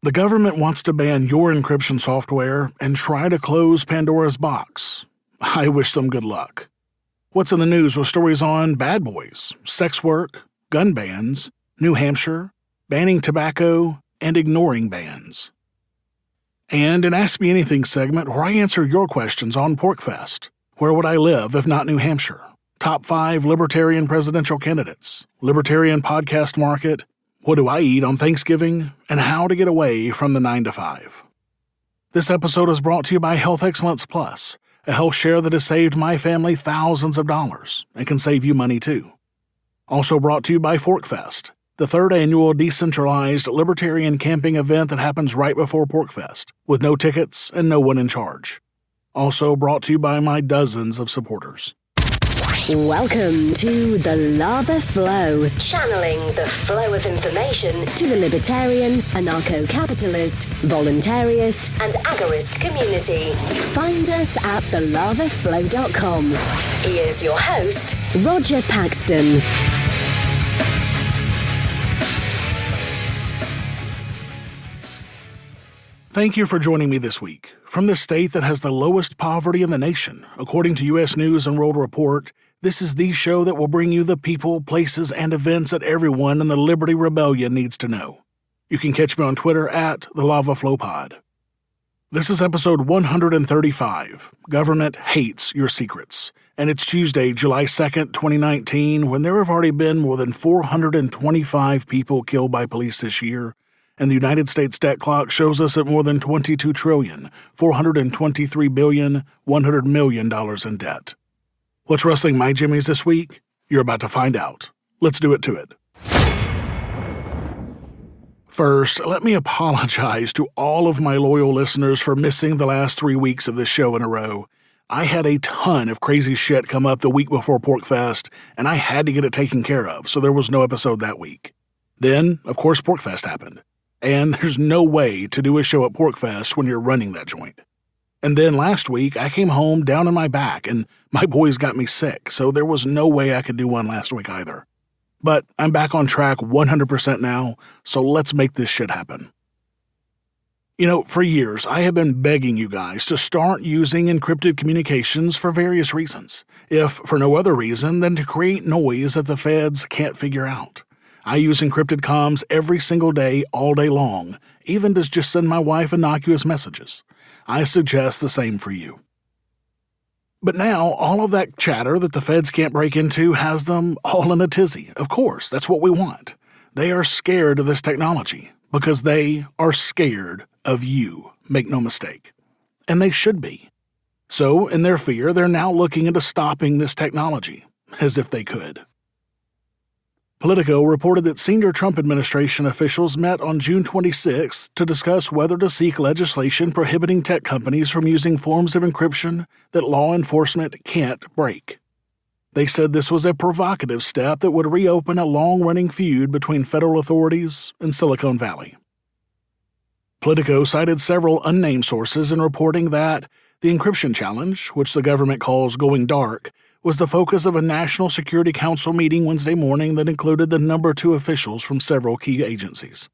The government wants to ban your encryption software and try to close Pandora's box. I wish them good luck. What's in the news with stories on bad boys, sex work, gun bans, New Hampshire, banning tobacco, and ignoring bans. And an Ask Me Anything segment where I answer your questions on PorcFest. Where would I live if not New Hampshire? Top 5 Libertarian presidential candidates, Libertarian podcast market, what do I eat on Thanksgiving, and how to get away from the 9 to 5. This episode is brought to you by Health Excellence Plus, a health share that has saved my family thousands of dollars and can save you money too. Also brought to you by PorcFest, the third annual decentralized libertarian camping event that happens right before PorcFest, with no tickets and no one in charge. Also brought to you by my dozens of supporters. Welcome to The Lava Flow, channeling the flow of information to the libertarian, anarcho-capitalist, voluntarist, and agorist community. Find us at thelavaflow.com. Here's your host, Roger Paxton. Thank you for joining me this week. From the state that has the lowest poverty in the nation, according to U.S. News and World Report, this is the show that will bring you the people, places, and events that everyone in the Liberty Rebellion needs to know. You can catch me on Twitter at TheLavaFlowPod. This is episode 135, Government Hates Your Secrets, and it's Tuesday, July 2nd, 2019, when there have already been more than 425 people killed by police this year, and the United States debt clock shows us at more than $22,423,100,000,000 in debt. What's rustling my jimmies this week? You're about to find out. Let's do it to it. First, let me apologize to all of my loyal listeners for missing the last 3 weeks of this show in a row. I had a ton of crazy shit come up the week before PorcFest, and I had to get it taken care of, so there was no episode that week. Then, of course, PorcFest happened. And there's no way to do a show at PorcFest when you're running that joint. And then last week, I came home down on my back, and my boys got me sick, so there was no way I could do one last week either. But I'm back on track 100% now, so let's make this shit happen. You know, for years, I have been begging you guys to start using encrypted communications for various reasons, if for no other reason than to create noise that the feds can't figure out. I use encrypted comms every single day, all day long, even to just send my wife innocuous messages. I suggest the same for you. But now, all of that chatter that the feds can't break into has them all in a tizzy. Of course, that's what we want. They are scared of this technology because they are scared of you, make no mistake. And they should be. So, in their fear, they're now looking into stopping this technology, as if they could. Politico reported that senior Trump administration officials met on June 26 to discuss whether to seek legislation prohibiting tech companies from using forms of encryption that law enforcement can't break. They said this was a provocative step that would reopen a long-running feud between federal authorities and Silicon Valley. Politico cited several unnamed sources in reporting that the encryption challenge, which the government calls going dark, was the focus of a National Security Council meeting Wednesday morning that included the number 2 officials from several key agencies.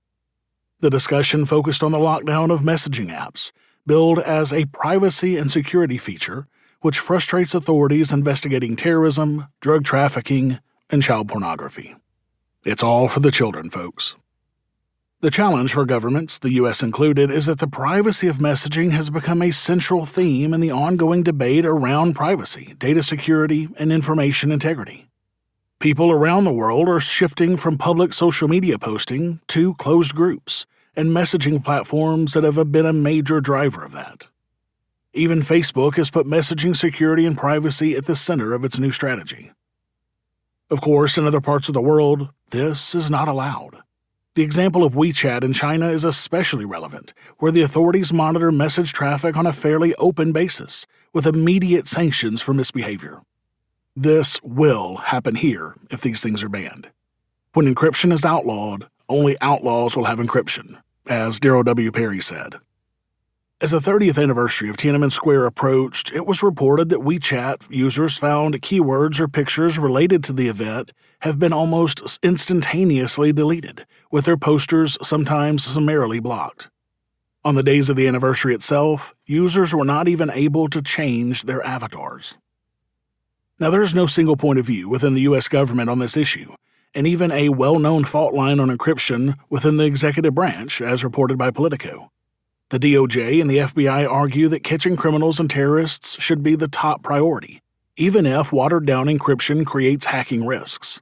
The discussion focused on the lockdown of messaging apps, billed as a privacy and security feature, which frustrates authorities investigating terrorism, drug trafficking, and child pornography. It's all for the children, folks. The challenge for governments, the U.S. included, is that the privacy of messaging has become a central theme in the ongoing debate around privacy, data security, and information integrity. People around the world are shifting from public social media posting to closed groups and messaging platforms that have been a major driver of that. Even Facebook has put messaging security and privacy at the center of its new strategy. Of course, in other parts of the world, this is not allowed. The example of WeChat in China is especially relevant, where the authorities monitor message traffic on a fairly open basis, with immediate sanctions for misbehavior. This will happen here if these things are banned. When encryption is outlawed, only outlaws will have encryption, as Darryl W. Perry said. As the 30th anniversary of Tiananmen Square approached, it was reported that WeChat users found keywords or pictures related to the event have been almost instantaneously deleted, with their posters sometimes summarily blocked. On the days of the anniversary itself, users were not even able to change their avatars. Now, there is no single point of view within the U.S. government on this issue, and even a well-known fault line on encryption within the executive branch, as reported by Politico. The DOJ and the FBI argue that catching criminals and terrorists should be the top priority, even if watered-down encryption creates hacking risks.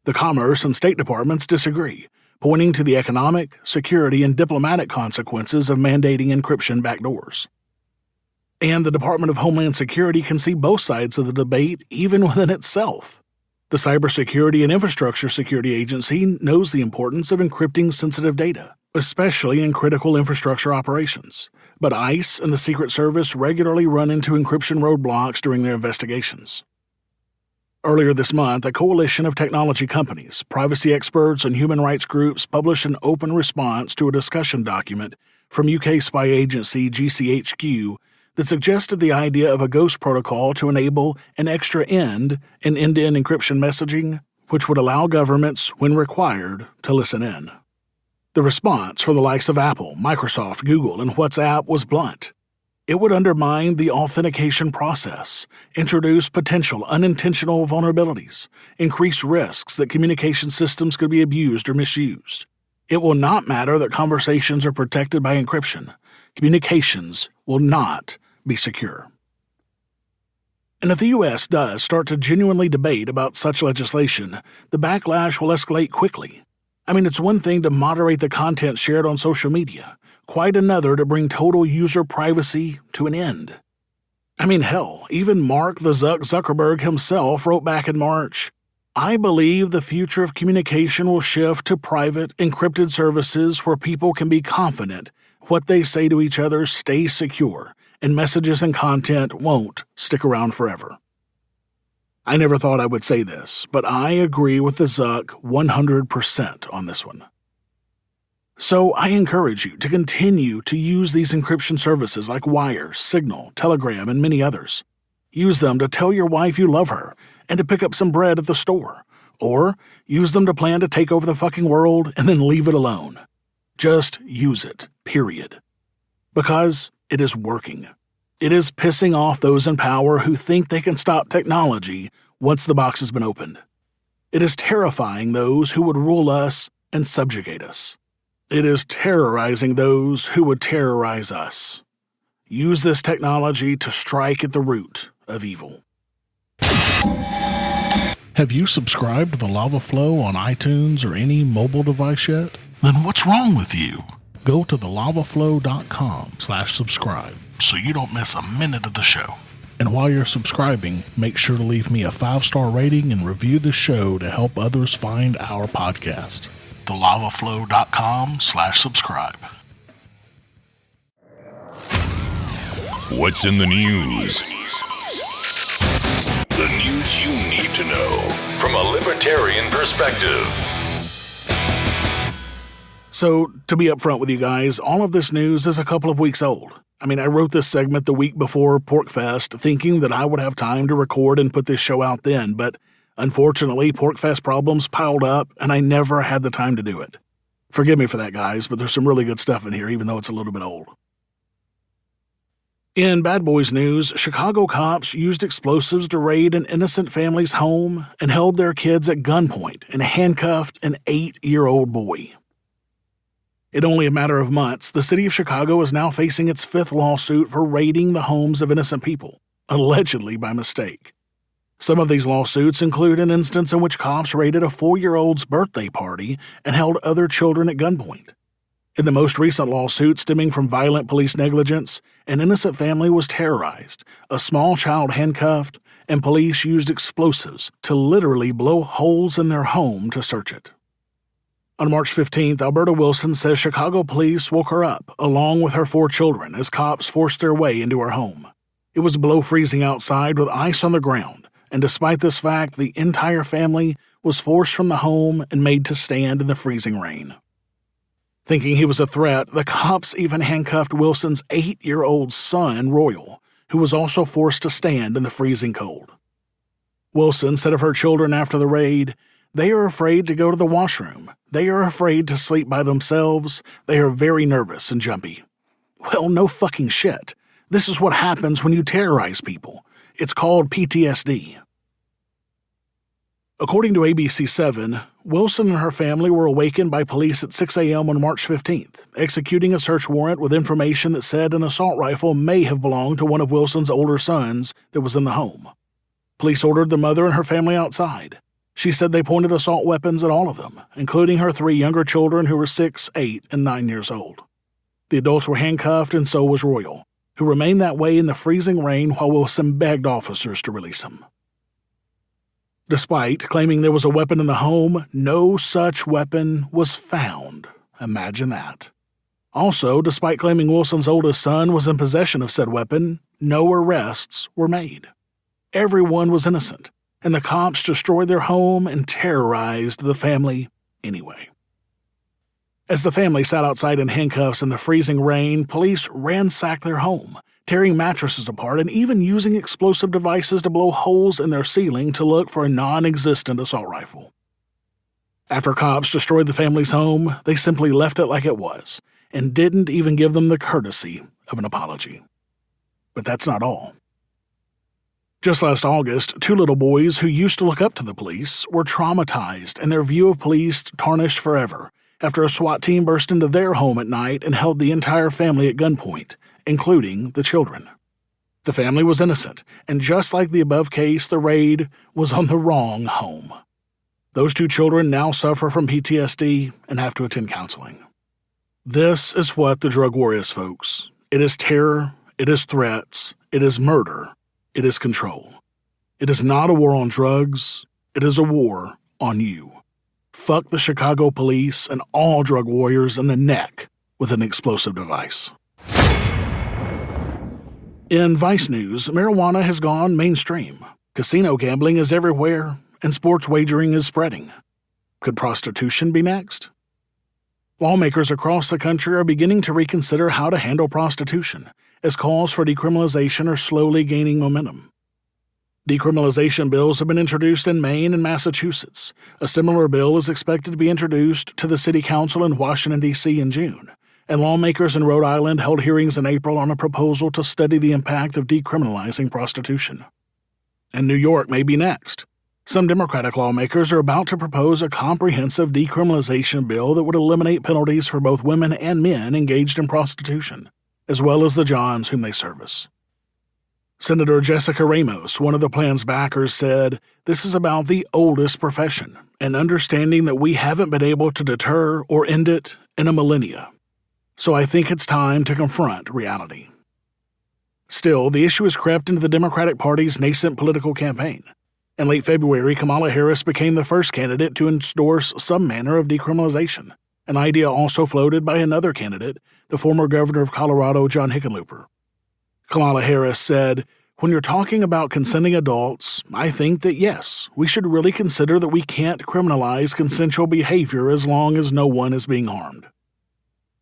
The Commerce and State Departments disagree, pointing to the economic, security, and diplomatic consequences of mandating encryption backdoors. And the Department of Homeland Security can see both sides of the debate even within itself. The Cybersecurity and Infrastructure Security Agency knows the importance of encrypting sensitive data, especially in critical infrastructure operations. But ICE and the Secret Service regularly run into encryption roadblocks during their investigations. Earlier this month, a coalition of technology companies, privacy experts, and human rights groups published an open response to a discussion document from UK spy agency GCHQ that suggested the idea of a ghost protocol to enable an extra end in end-to-end encryption messaging, which would allow governments, when required, to listen in. The response from the likes of Apple, Microsoft, Google, and WhatsApp was blunt. It would undermine the authentication process, introduce potential unintentional vulnerabilities, increase risks that communication systems could be abused or misused. It will not matter that conversations are protected by encryption. Communications will not be secure. And if the U.S. does start to genuinely debate about such legislation, the backlash will escalate quickly. I mean, it's one thing to moderate the content shared on social media, quite another to bring total user privacy to an end. I mean, hell, even Mark the Zuckerberg himself wrote back in March, "I believe the future of communication will shift to private, encrypted services where people can be confident what they say to each other stays secure, and messages and content won't stick around forever." I never thought I would say this, but I agree with the Zuck 100% on this one. So I encourage you to continue to use these encryption services like Wire, Signal, Telegram, and many others. Use them to tell your wife you love her and to pick up some bread at the store. Or use them to plan to take over the fucking world and then leave it alone. Just use it, period. Because it is working. It is pissing off those in power who think they can stop technology once the box has been opened. It is terrifying those who would rule us and subjugate us. It is terrorizing those who would terrorize us. Use this technology to strike at the root of evil. Have you subscribed to the Lava Flow on iTunes or any mobile device yet? Then what's wrong with you? Go to thelavaflow.com/subscribe so you don't miss a minute of the show. And while you're subscribing, make sure to leave me a 5-star rating and review the show to help others find our podcast. thelavaflow.com/subscribe. What's in the news? The news you need to know from a libertarian perspective. So, to be upfront with you guys, all of this news is a couple of weeks old. I mean, I wrote this segment the week before PorcFest, thinking that I would have time to record and put this show out then, but unfortunately, PorcFest problems piled up, and I never had the time to do it. Forgive me for that, guys, but there's some really good stuff in here, even though it's a little bit old. In Bad Boys news, Chicago cops used explosives to raid an innocent family's home and held their kids at gunpoint and handcuffed an 8-year-old boy. In only a matter of months, the city of Chicago is now facing its 5th lawsuit for raiding the homes of innocent people, allegedly by mistake. Some of these lawsuits include an instance in which cops raided a 4-year-old's birthday party and held other children at gunpoint. In the most recent lawsuit stemming from violent police negligence, an innocent family was terrorized, a small child handcuffed, and police used explosives to literally blow holes in their home to search it. On March 15th, Alberta Wilson says Chicago police woke her up, along with her 4 children, as cops forced their way into her home. It was below freezing outside with ice on the ground, and despite this fact, the entire family was forced from the home and made to stand in the freezing rain. Thinking he was a threat, the cops even handcuffed Wilson's 8-year-old son, Royal, who was also forced to stand in the freezing cold. Wilson said of her children after the raid, "They are afraid to go to the washroom. They are afraid to sleep by themselves. They are very nervous and jumpy. Well, no fucking shit. This is what happens when you terrorize people. It's called PTSD. According to ABC7, Wilson and her family were awakened by police at 6 a.m. on March 15th, executing a search warrant with information that said an assault rifle may have belonged to one of Wilson's older sons that was in the home. Police ordered the mother and her family outside. She said they pointed assault weapons at all of them, including her 3 younger children who were 6, 8, and 9 years old. The adults were handcuffed and so was Royal, who remained that way in the freezing rain while Wilson begged officers to release him. Despite claiming there was a weapon in the home, no such weapon was found. Imagine that. Also, despite claiming Wilson's oldest son was in possession of said weapon, no arrests were made. Everyone was innocent, and the cops destroyed their home and terrorized the family anyway. As the family sat outside in handcuffs in the freezing rain, police ransacked their home, tearing mattresses apart and even using explosive devices to blow holes in their ceiling to look for a non-existent assault rifle. After cops destroyed the family's home, they simply left it like it was and didn't even give them the courtesy of an apology. But that's not all. Just last August, 2 little boys who used to look up to the police were traumatized and their view of police tarnished forever after a SWAT team burst into their home at night and held the entire family at gunpoint, including the children. The family was innocent, and just like the above case, the raid was on the wrong home. Those 2 children now suffer from PTSD and have to attend counseling. This is what the drug war is, folks. It is terror, it is threats, it is murder, it is control. It is not a war on drugs, it is a war on you. Fuck the Chicago police and all drug warriors in the neck with an explosive device. In Vice News, marijuana has gone mainstream. Casino gambling is everywhere, and sports wagering is spreading. Could prostitution be next? Lawmakers across the country are beginning to reconsider how to handle prostitution, as calls for decriminalization are slowly gaining momentum. Decriminalization bills have been introduced in Maine and Massachusetts. A similar bill is expected to be introduced to the City Council in Washington, D.C. in June. And lawmakers in Rhode Island held hearings in April on a proposal to study the impact of decriminalizing prostitution. And New York may be next. Some Democratic lawmakers are about to propose a comprehensive decriminalization bill that would eliminate penalties for both women and men engaged in prostitution, as well as the Johns whom they service. Senator Jessica Ramos, one of the plan's backers, said, "This is about the oldest profession, and understanding that we haven't been able to deter or end it in a millennia. So I think it's time to confront reality." Still, the issue has crept into the Democratic Party's nascent political campaign. In late February, Kamala Harris became the first candidate to endorse some manner of decriminalization, an idea also floated by another candidate, the former governor of Colorado, John Hickenlooper. Kamala Harris said, "When you're talking about consenting adults, I think that yes, we should really consider that we can't criminalize consensual behavior as long as no one is being harmed."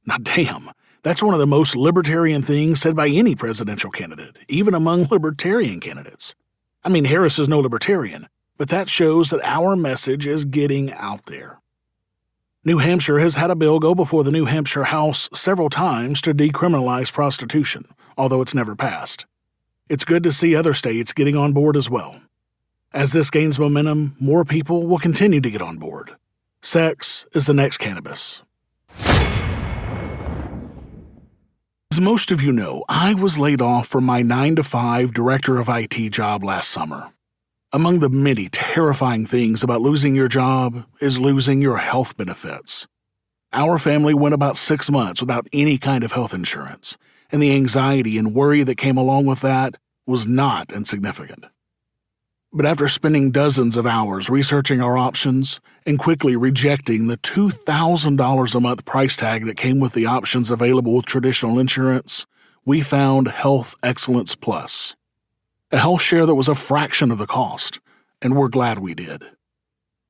Now damn, that's one of the most libertarian things said by any presidential candidate, even among libertarian candidates. I mean, Harris is no libertarian, but that shows that our message is getting out there. New Hampshire has had a bill go before the New Hampshire House several times to decriminalize prostitution, although it's never passed. It's good to see other states getting on board as well. As this gains momentum, more people will continue to get on board. Sex is the next cannabis. As most of you know, I was laid off from my 9-to-5 director of IT job last summer. Among the many terrifying things about losing your job is losing your health benefits. Our family went about 6 months without any kind of health insurance, and the anxiety and worry that came along with that was not insignificant. But after spending dozens of hours researching our options and quickly rejecting the $2,000 a month price tag that came with the options available with traditional insurance, we found Health Excellence Plus, a health share that was a fraction of the cost, and we're glad we did.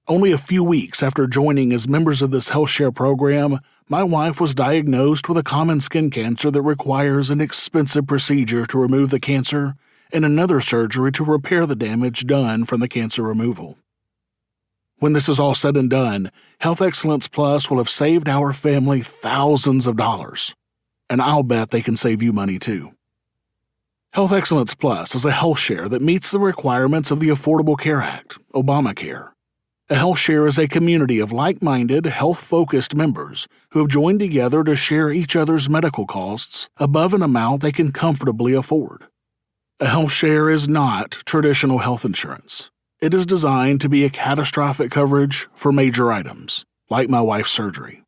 Only a few weeks after joining as members of this health share program, my wife was diagnosed with a common skin cancer that requires an expensive procedure to remove the cancer and another surgery to repair the damage done from the cancer removal. When this is all said and done, Health Excellence Plus will have saved our family thousands of dollars. And I'll bet they can save you money too. Health Excellence Plus is a health share that meets the requirements of the Affordable Care Act, Obamacare. A health share is a community of like-minded, health-focused members who have joined together to share each other's medical costs above an amount they can comfortably afford. A health share is not traditional health insurance. It is designed to be a catastrophic coverage for major items, like my wife's surgery.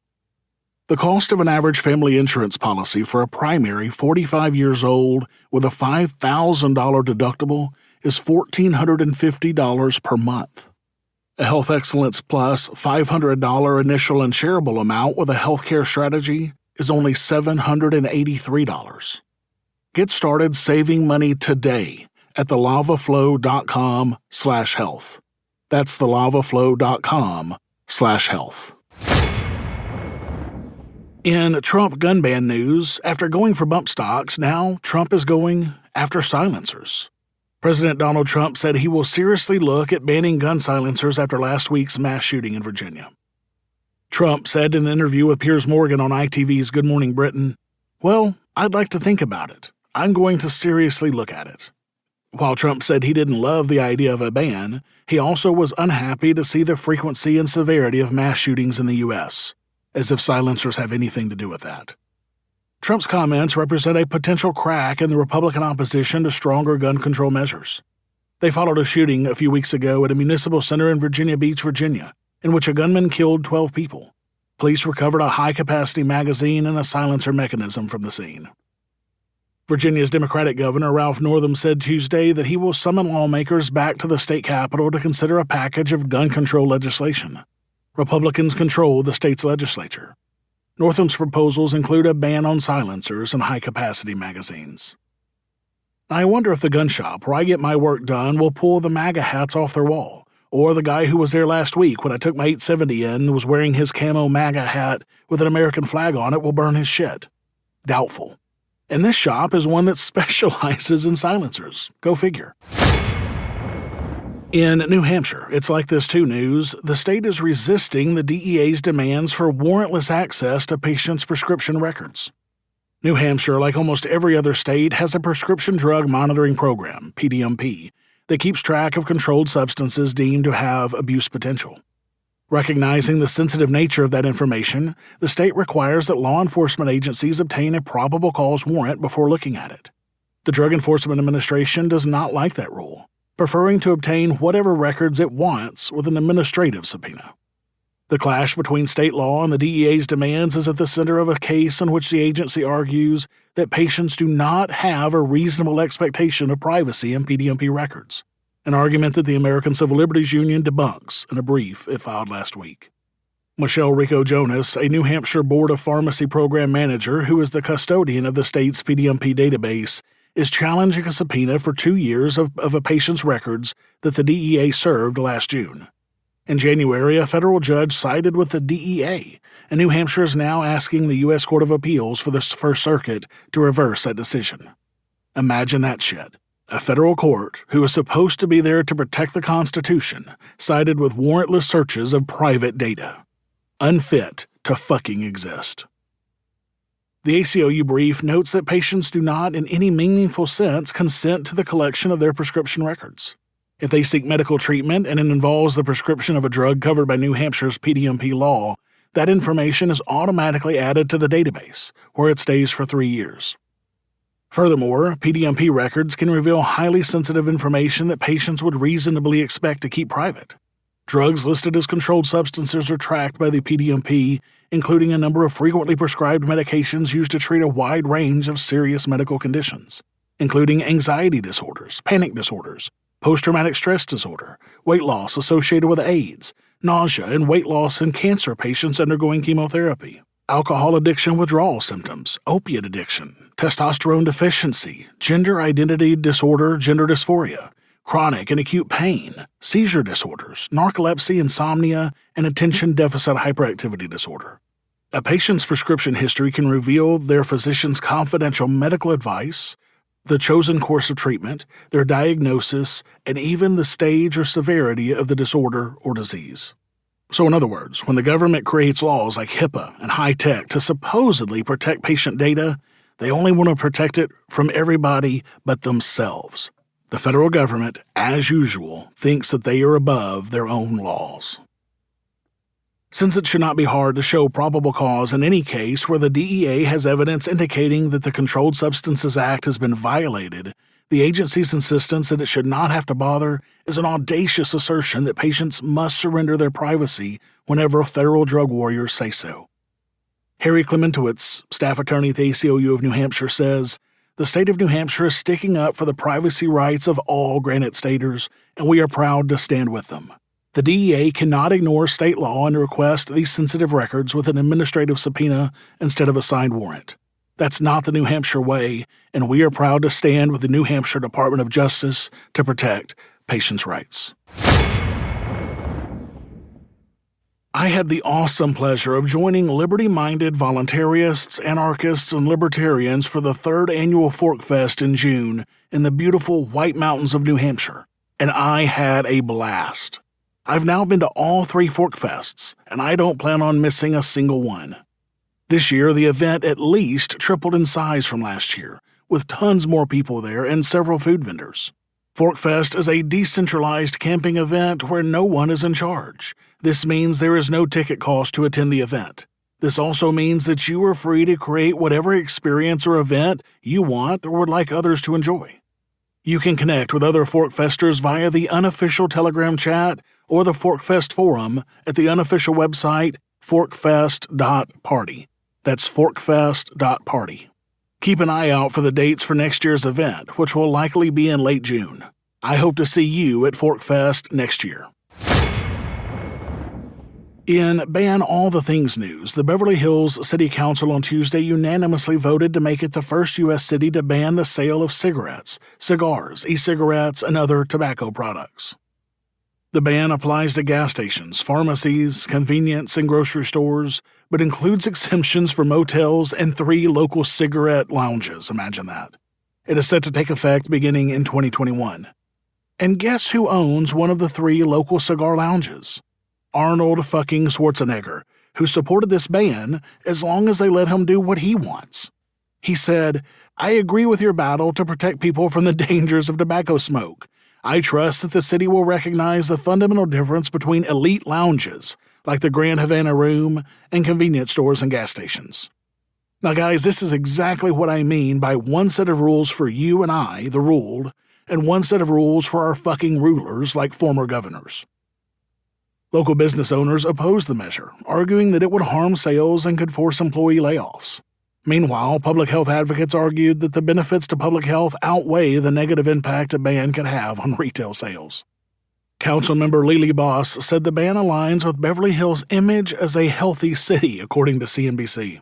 The cost of an average family insurance policy for a primary 45 years old with a $5,000 deductible is $1,450 per month. A Health Excellence Plus $500 initial insurable amount with a healthcare strategy is only $783. Get started saving money today at thelavaflow.com/health. That's thelavaflow.com/health. In Trump gun ban news, after going for bump stocks, now Trump is going after silencers. President Donald Trump said he will seriously look at banning gun silencers after last week's mass shooting in Virginia. Trump said in an interview with Piers Morgan on ITV's Good Morning Britain, "Well, I'd like to think about it. I'm going to seriously look at it." While Trump said he didn't love the idea of a ban, he also was unhappy to see the frequency and severity of mass shootings in the U.S., as if silencers have anything to do with that. Trump's comments represent a potential crack in the Republican opposition to stronger gun control measures. They followed a shooting a few weeks ago at a municipal center in Virginia Beach, Virginia, in which a gunman killed 12 people. Police recovered a high-capacity magazine and a silencer mechanism from the scene. Virginia's Democratic Governor Ralph Northam said Tuesday that he will summon lawmakers back to the state capitol to consider a package of gun control legislation. Republicans control the state's legislature. Northam's proposals include a ban on silencers and high-capacity magazines. I wonder if the gun shop where I get my work done will pull the MAGA hats off their wall, or the guy who was there last week when I took my 870 in was wearing his camo MAGA hat with an American flag on it will burn his shit. Doubtful. And this shop is one that specializes in silencers. Go figure. In New Hampshire, it's like this too news, the state is resisting the DEA's demands for warrantless access to patients' prescription records. New Hampshire, like almost every other state, has a prescription drug monitoring program, PDMP, that keeps track of controlled substances deemed to have abuse potential. Recognizing the sensitive nature of that information, the state requires that law enforcement agencies obtain a probable cause warrant before looking at it. The Drug Enforcement Administration does not like that rule, preferring to obtain whatever records it wants with an administrative subpoena. The clash between state law and the DEA's demands is at the center of a case in which the agency argues that patients do not have a reasonable expectation of privacy in PDMP records, an argument that the American Civil Liberties Union debunks in a brief it filed last week. Michelle Rico Jonas, a New Hampshire Board of Pharmacy program manager who is the custodian of the state's PDMP database, is challenging a subpoena for 2 years of a patient's records that the DEA served last June. In January, a federal judge sided with the DEA, and New Hampshire is now asking the U.S. Court of Appeals for the First Circuit to reverse that decision. Imagine that shit. A federal court, who is supposed to be there to protect the Constitution, sided with warrantless searches of private data. Unfit to fucking exist. The ACLU brief notes that patients do not, in any meaningful sense, consent to the collection of their prescription records. If they seek medical treatment and it involves the prescription of a drug covered by New Hampshire's PDMP law, that information is automatically added to the database, where it stays for 3 years. Furthermore, PDMP records can reveal highly sensitive information that patients would reasonably expect to keep private. Drugs listed as controlled substances are tracked by the PDMP, including a number of frequently prescribed medications used to treat a wide range of serious medical conditions, including anxiety disorders, panic disorders, post-traumatic stress disorder, weight loss associated with AIDS, nausea and weight loss in cancer patients undergoing chemotherapy, alcohol addiction withdrawal symptoms, opiate addiction, testosterone deficiency, gender identity disorder, gender dysphoria, chronic and acute pain, seizure disorders, narcolepsy, insomnia, and attention deficit hyperactivity disorder. A patient's prescription history can reveal their physician's confidential medical advice, the chosen course of treatment, their diagnosis, and even the stage or severity of the disorder or disease. So in other words, when the government creates laws like HIPAA and high-tech to supposedly protect patient data, They only want to protect it from everybody but themselves. The federal government, as usual, thinks that they are above their own laws. Since it should not be hard to show probable cause in any case where the DEA has evidence indicating that the Controlled Substances Act has been violated, the agency's insistence that it should not have to bother is an audacious assertion that patients must surrender their privacy whenever federal drug warriors say so. Harry Clementowitz, staff attorney at the ACLU of New Hampshire, says, "The state of New Hampshire is sticking up for the privacy rights of all Granite Staters, and we are proud to stand with them. The DEA cannot ignore state law and request these sensitive records with an administrative subpoena instead of a signed warrant. That's not the New Hampshire way, and we are proud to stand with the New Hampshire Department of Justice to protect patients' rights." I had the awesome pleasure of joining liberty-minded voluntarists, anarchists, and libertarians for the 3rd annual PorcFest in June in the beautiful White Mountains of New Hampshire, and I had a blast. I've now been to all 3 PorcFests, and I don't plan on missing a single one. This year, the event at least tripled in size from last year, with tons more people there and several food vendors. PorcFest is a decentralized camping event where no one is in charge. This means there is no ticket cost to attend the event. This also means that you are free to create whatever experience or event you want or would like others to enjoy. You can connect with other PorcFesters via the unofficial Telegram chat or the PorcFest forum at the unofficial website forkfest.party. That's forkfest.party. Keep an eye out for the dates for next year's event, which will likely be in late June. I hope to see you at PorcFest next year. In Ban All the Things news, the Beverly Hills City Council on Tuesday unanimously voted to make it the first U.S. city to ban the sale of cigarettes, cigars, e-cigarettes, and other tobacco products. The ban applies to gas stations, pharmacies, convenience and grocery stores, but includes exemptions for motels and 3 local cigarette lounges. Imagine that. It is set to take effect beginning in 2021. And guess who owns one of the 3 local cigar lounges? Arnold fucking Schwarzenegger, who supported this ban as long as they let him do what he wants. He said, "I agree with your battle to protect people from the dangers of tobacco smoke. I trust that the city will recognize the fundamental difference between elite lounges, like the Grand Havana Room, and convenience stores and gas stations." Now guys, this is exactly what I mean by one set of rules for you and I, the ruled, and one set of rules for our fucking rulers like former governors. Local business owners opposed the measure, arguing that it would harm sales and could force employee layoffs. Meanwhile, public health advocates argued that the benefits to public health outweigh the negative impact a ban could have on retail sales. Councilmember Lily Boss said the ban aligns with Beverly Hills' image as a healthy city, according to CNBC.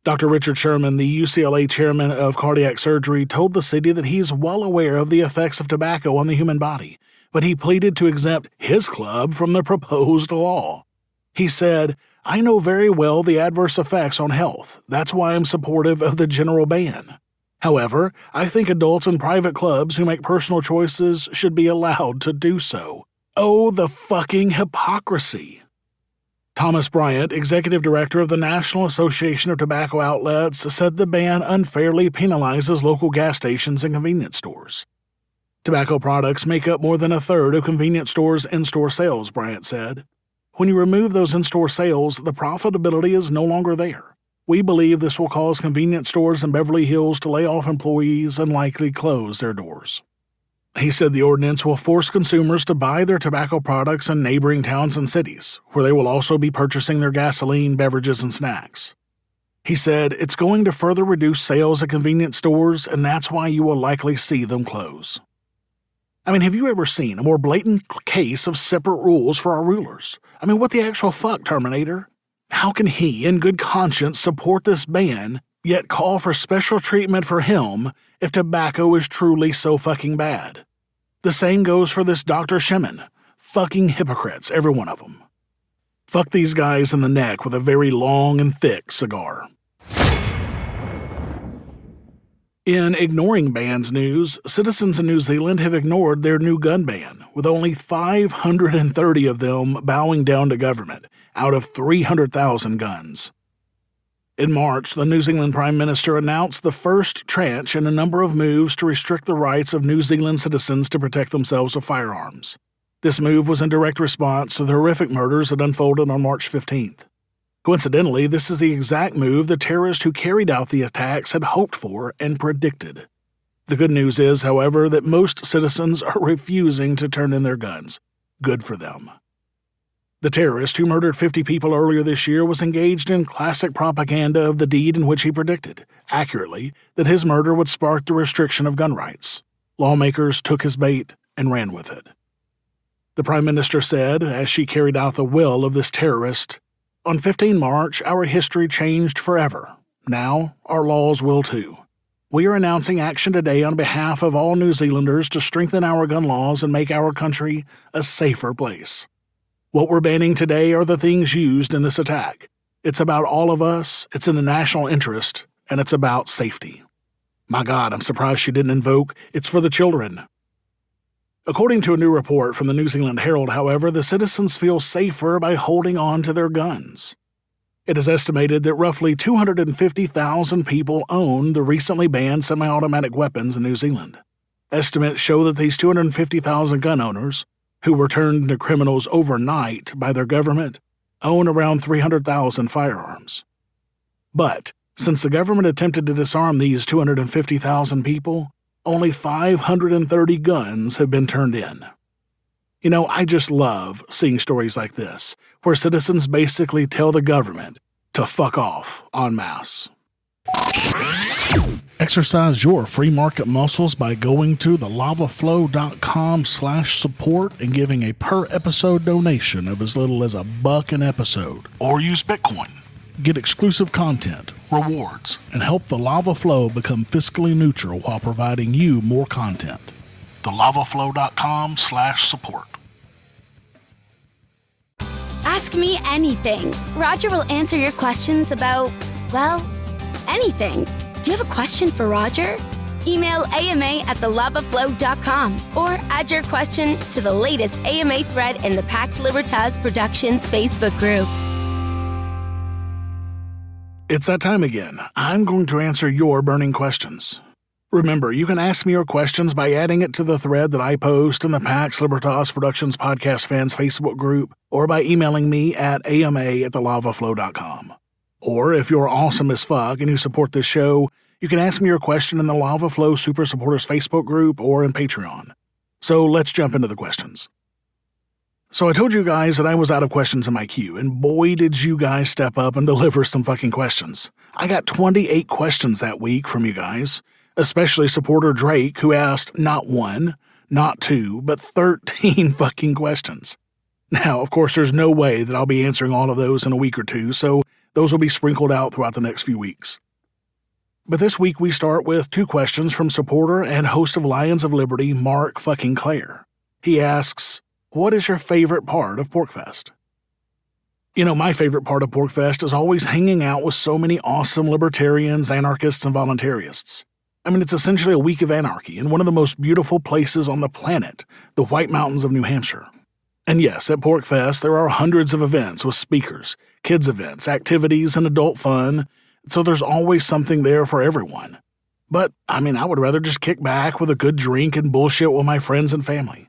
Dr. Richard Sherman, the UCLA chairman of cardiac surgery, told the city that he's well aware of the effects of tobacco on the human body, but he pleaded to exempt his club from the proposed law. He said, "I know very well the adverse effects on health. That's why I'm supportive of the general ban. However, I think adults in private clubs who make personal choices should be allowed to do so." Oh, the fucking hypocrisy. Thomas Bryant, executive director of the National Association of Tobacco Outlets, said the ban unfairly penalizes local gas stations and convenience stores. Tobacco products make up more than a third of convenience stores' in-store sales, Bryant said. When you remove those in-store sales, the profitability is no longer there. We believe this will cause convenience stores in Beverly Hills to lay off employees and likely close their doors. He said the ordinance will force consumers to buy their tobacco products in neighboring towns and cities, where they will also be purchasing their gasoline, beverages, and snacks. He said it's going to further reduce sales at convenience stores, and that's why you will likely see them close. I mean, have you ever seen a more blatant case of separate rules for our rulers? I mean, what the actual fuck, Terminator? How can he, in good conscience, support this ban, yet call for special treatment for him if tobacco is truly so fucking bad? The same goes for this Dr. Shemin. Fucking hypocrites, every one of them. Fuck these guys in the neck with a very long and thick cigar. In ignoring bans news, citizens in New Zealand have ignored their new gun ban, with only 530 of them bowing down to government, out of 300,000 guns. In March, the New Zealand Prime Minister announced the first tranche in a number of moves to restrict the rights of New Zealand citizens to protect themselves with firearms. This move was in direct response to the horrific murders that unfolded on March 15th. Coincidentally, this is the exact move the terrorist who carried out the attacks had hoped for and predicted. The good news is, however, that most citizens are refusing to turn in their guns. Good for them. The terrorist who murdered 50 people earlier this year was engaged in classic propaganda of the deed in which he predicted, accurately, that his murder would spark the restriction of gun rights. Lawmakers took his bait and ran with it. The Prime Minister said, as she carried out the will of this terrorist, "On 15 March, our history changed forever. Now, our laws will too. We are announcing action today on behalf of all New Zealanders to strengthen our gun laws and make our country a safer place. What we're banning today are the things used in this attack. It's about all of us, it's in the national interest, and it's about safety." My God, I'm surprised she didn't invoke, "It's for the children." According to a new report from the New Zealand Herald, however, the citizens feel safer by holding on to their guns. It is estimated that roughly 250,000 people own the recently banned semi-automatic weapons in New Zealand. Estimates show that these 250,000 gun owners, who were turned into criminals overnight by their government, own around 300,000 firearms. But since the government attempted to disarm these 250,000 people, only 530 guns have been turned in. You know, I just love seeing stories like this, where citizens basically tell the government to fuck off en masse. Exercise your free market muscles by going to thelavaflow.com/support and giving a per episode donation of as little as $1 an episode, or use Bitcoin. Get exclusive content, rewards, and help the Lava Flow become fiscally neutral while providing you more content. thelavaflow.com/support. Ask me anything. Roger will answer your questions about, well, anything. Do you have a question for Roger? Email AMA@thelavaflow.com or add your question to the latest AMA thread in the Pax Libertas Productions Facebook group. It's that time again. I'm going to answer your burning questions. Remember, you can ask me your questions by adding it to the thread that I post in the Pax Libertas Productions Podcast Fans Facebook group, or by emailing me at ama@thelavaflow.com. Or if you're awesome as fuck and you support this show, you can ask me your question in the Lava Flow Super Supporters Facebook group or in Patreon. So let's jump into the questions. So I told you guys that I was out of questions in my queue, and boy did you guys step up and deliver some fucking questions. I got 28 questions that week from you guys, especially supporter Drake, who asked not one, not two, but 13 fucking questions. Now, of course, there's no way that I'll be answering all of those in a week or two, so those will be sprinkled out throughout the next few weeks. But this week we start with 2 questions from supporter and host of Lions of Liberty, Mark fucking Clare. He asks, what is your favorite part of PorcFest? You know, my favorite part of PorcFest is always hanging out with so many awesome libertarians, anarchists, and voluntarists. I mean, it's essentially a week of anarchy in one of the most beautiful places on the planet, the White Mountains of New Hampshire. And yes, at PorcFest, there are hundreds of events with speakers, kids events, activities, and adult fun, so there's always something there for everyone. But, I mean, I would rather just kick back with a good drink and bullshit with my friends and family.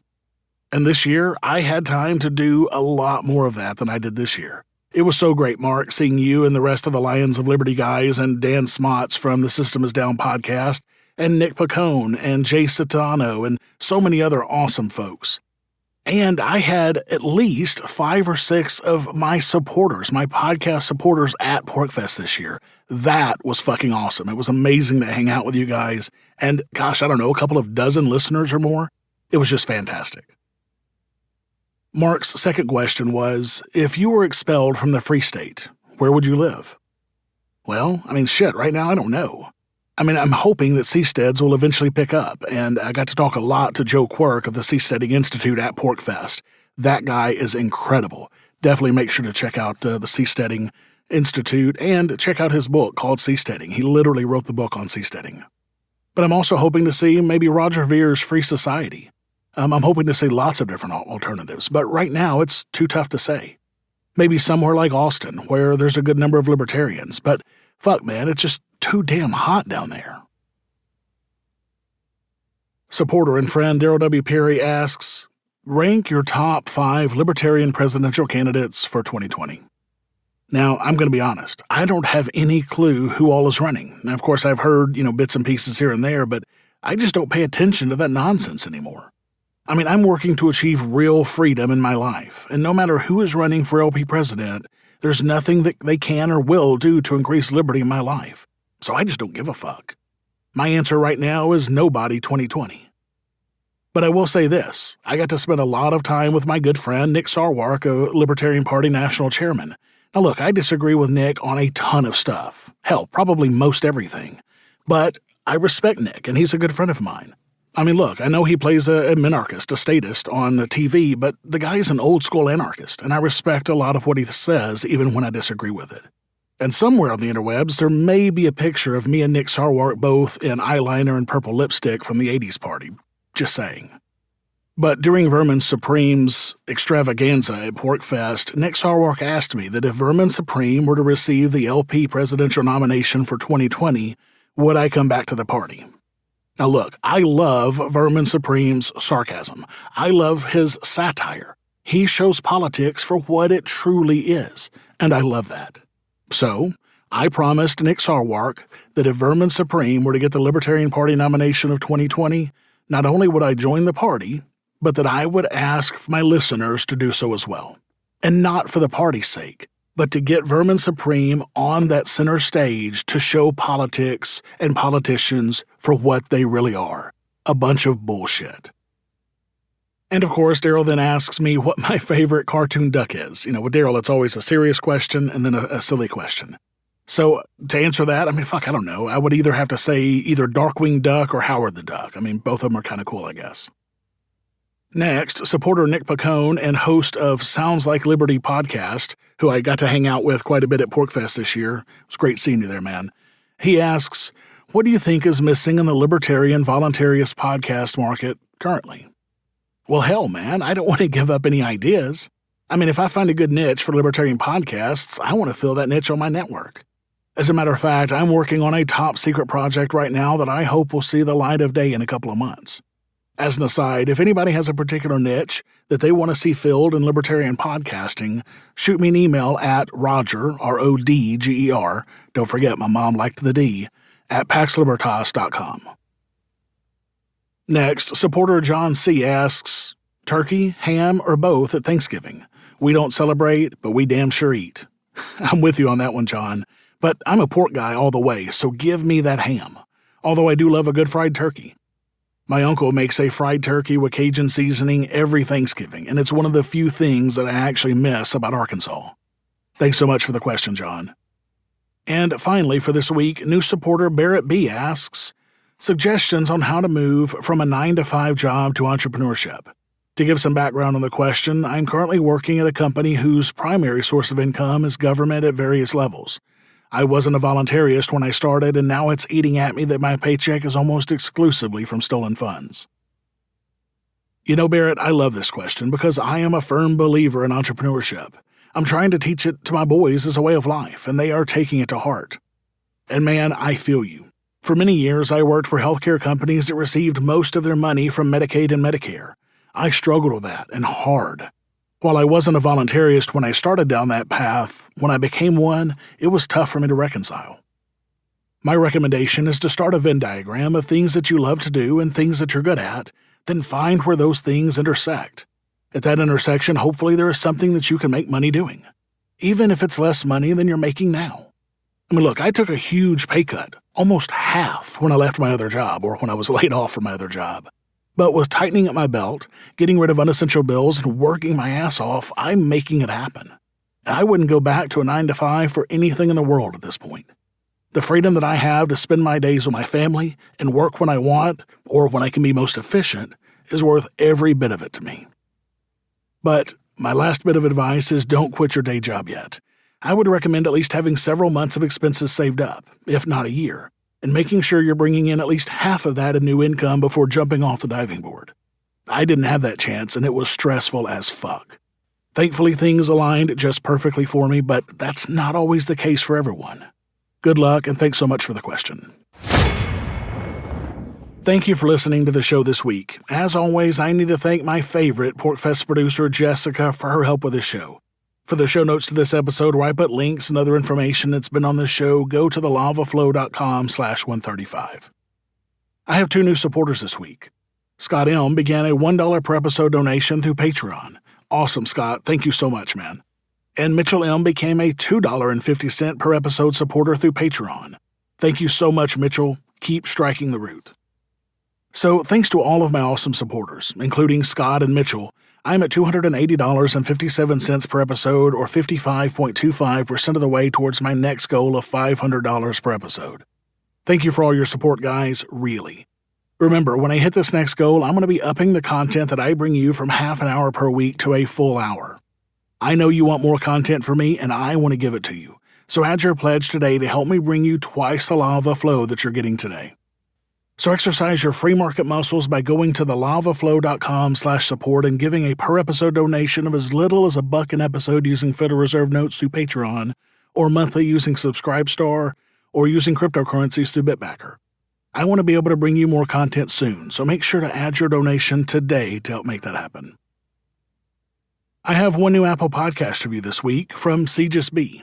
And this year, I had time to do a lot more of that than I did this year. It was so great, Mark, seeing you and the rest of the Lions of Liberty guys and Dan Smots from the System is Down podcast, and Nick Pacone and Jay Citano and so many other awesome folks. And I had at least 5 or 6 of my supporters, my podcast supporters at PorcFest this year. That was fucking awesome. It was amazing to hang out with you guys. And gosh, I don't know, a couple of dozen listeners or more. It was just fantastic. Mark's second question was, if you were expelled from the Free State, where would you live? Well, I mean, shit, right now I don't know. I mean, I'm hoping that Seasteads will eventually pick up, and I got to talk a lot to Joe Quirk of the Seasteading Institute at PorcFest. That guy is incredible. Definitely make sure to check out the Seasteading Institute and check out his book called Seasteading. He literally wrote the book on seasteading. But I'm also hoping to see maybe Roger Vere's Free Society. I'm hoping to see lots of different alternatives, but right now it's too tough to say. Maybe somewhere like Austin, where there's a good number of libertarians, but Fuck, man, it's just too damn hot down there. Supporter and friend Daryl W. Perry asks, rank your top 5 Libertarian presidential candidates for 2020. Now, I'm going to be honest. I don't have any clue who all is running. Now, of course, I've heard, bits and pieces here and there, but I just don't pay attention to that nonsense anymore. I mean, I'm working to achieve real freedom in my life, and no matter who is running for LP president, there's nothing that they can or will do to increase liberty in my life. So I just don't give a fuck. My answer right now is nobody 2020. But I will say this. I got to spend a lot of time with my good friend Nick Sarwark, a Libertarian Party national chairman. Now look, I disagree with Nick on a ton of stuff. Hell, probably most everything. But I respect Nick, and he's a good friend of mine. I mean, look, I know he plays a minarchist, a statist on TV, but the guy's an old-school anarchist, and I respect a lot of what he says, even when I disagree with it. And somewhere on the interwebs, there may be a picture of me and Nick Sarwark both in eyeliner and purple lipstick from the 80s party. Just saying. But during Vermin Supreme's extravaganza at PorcFest, Nick Sarwark asked me that if Vermin Supreme were to receive the LP presidential nomination for 2020, would I come back to the party? Now look, I love Vermin Supreme's sarcasm. I love his satire. He shows politics for what it truly is, and I love that. So, I promised Nick Sarwark that if Vermin Supreme were to get the Libertarian Party nomination of 2020, not only would I join the party, but that I would ask my listeners to do so as well. And not for the party's sake, but to get Vermin Supreme on that center stage to show politics and politicians for what they really are, a bunch of bullshit. And of course, Daryl then asks me what my favorite cartoon duck is. With Daryl, it's always a serious question and then a silly question. So to answer that, I don't know. I would either have to say either Darkwing Duck or Howard the Duck. Both of them are kind of cool, I guess. Next, supporter Nick Pacone and host of Sounds Like Liberty podcast, who I got to hang out with quite a bit at PorcFest this year. It was great seeing you there, man. He asks, what do you think is missing in the libertarian voluntarist podcast market currently? Well, hell, man, I don't want to give up any ideas. If I find a good niche for libertarian podcasts, I want to fill that niche on my network. As a matter of fact, I'm working on a top secret project right now that I hope will see the light of day in a couple of months. As an aside, if anybody has a particular niche that they want to see filled in libertarian podcasting, shoot me an email at Roger, R-O-D-G-E-R, don't forget my mom liked the D, at paxlibertas.com. Next, supporter John C. asks, turkey, ham, or both at Thanksgiving? We don't celebrate, but we damn sure eat. I'm with you on that one, John, but I'm a pork guy all the way, so give me that ham, although I do love a good fried turkey. My uncle makes a fried turkey with Cajun seasoning every Thanksgiving, and it's one of the few things that I actually miss about Arkansas. Thanks so much for the question, John. And finally, for this week, new supporter Barrett B. asks, suggestions on how to move from a 9-to-5 job to entrepreneurship. To give some background on the question, I'm currently working at a company whose primary source of income is government at various levels. I wasn't a voluntarist when I started, and now it's eating at me that my paycheck is almost exclusively from stolen funds. Barrett, I love this question because I am a firm believer in entrepreneurship. I'm trying to teach it to my boys as a way of life, and they are taking it to heart. And man, I feel you. For many years, I worked for healthcare companies that received most of their money from Medicaid and Medicare. I struggled with that, and hard. While I wasn't a voluntarist when I started down that path, when I became one, it was tough for me to reconcile. My recommendation is to start a Venn diagram of things that you love to do and things that you're good at, then find where those things intersect. At that intersection, hopefully there is something that you can make money doing, even if it's less money than you're making now. Look, I took a huge pay cut, almost half when I left my other job or when I was laid off from my other job. But with tightening up my belt, getting rid of unessential bills, and working my ass off, I'm making it happen. And I wouldn't go back to a 9-to-5 for anything in the world at this point. The freedom that I have to spend my days with my family and work when I want or when I can be most efficient is worth every bit of it to me. But my last bit of advice is don't quit your day job yet. I would recommend at least having several months of expenses saved up, if not a year, and making sure you're bringing in at least half of that in new income before jumping off the diving board. I didn't have that chance, and it was stressful as fuck. Thankfully, things aligned just perfectly for me, but that's not always the case for everyone. Good luck, and thanks so much for the question. Thank you for listening to the show this week. As always, I need to thank my favorite PorcFest producer, Jessica, for her help with this show. For the show notes to this episode, where I put links and other information that's been on this show, go to thelavaflow.com/135. I have 2 new supporters this week. Scott M. began a $1 per episode donation through Patreon. Awesome, Scott. Thank you so much, man. And Mitchell M. became a $2.50 per episode supporter through Patreon. Thank you so much, Mitchell. Keep striking the root. So, thanks to all of my awesome supporters, including Scott and Mitchell, I'm at $280.57 per episode, or 55.25% of the way towards my next goal of $500 per episode. Thank you for all your support, guys, really. Remember, when I hit this next goal, I'm going to be upping the content that I bring you from half an hour per week to a full hour. I know you want more content from me, and I want to give it to you. So add your pledge today to help me bring you twice the lava flow that you're getting today. So exercise your free market muscles by going to thelavaflow.com/support and giving a per episode donation of as little as $1 an episode using Federal Reserve notes through Patreon, or monthly using Subscribestar, or using cryptocurrencies through Bitbacker. I want to be able to bring you more content soon, so make sure to add your donation today to help make that happen. I have one new Apple podcast review this week from Cegis B.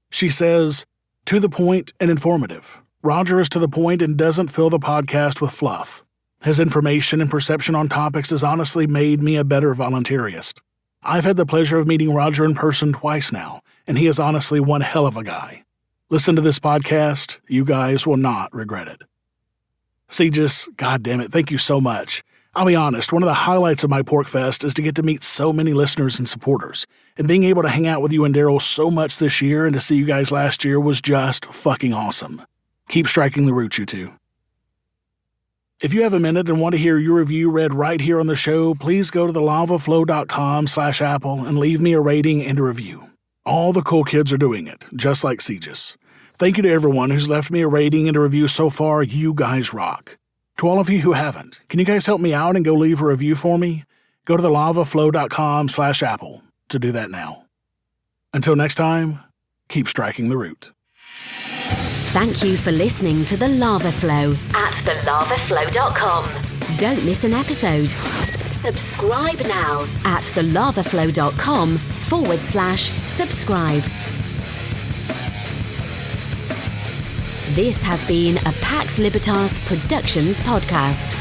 She says, "To the point and informative. Roger is to the point and doesn't fill the podcast with fluff. His information and perception on topics has honestly made me a better voluntarist. I've had the pleasure of meeting Roger in person twice now, and he is honestly one hell of a guy. Listen to this podcast. You guys will not regret it." Cegis, goddammit, thank you so much. I'll be honest, one of the highlights of my PorcFest is to get to meet so many listeners and supporters, and being able to hang out with you and Daryl so much this year and to see you guys last year was just fucking awesome. Keep striking the root, you two. If you have a minute and want to hear your review read right here on the show, please go to thelavaflow.com/Apple and leave me a rating and a review. All the cool kids are doing it, just like Cegis. Thank you to everyone who's left me a rating and a review so far. You guys rock. To all of you who haven't, can you guys help me out and go leave a review for me? Go to thelavaflow.com/Apple to do that now. Until next time, keep striking the root. Thank you for listening to The Lava Flow at thelavaflow.com. Don't miss an episode. Subscribe now at thelavaflow.com/subscribe. This has been a Pax Libertas Productions podcast.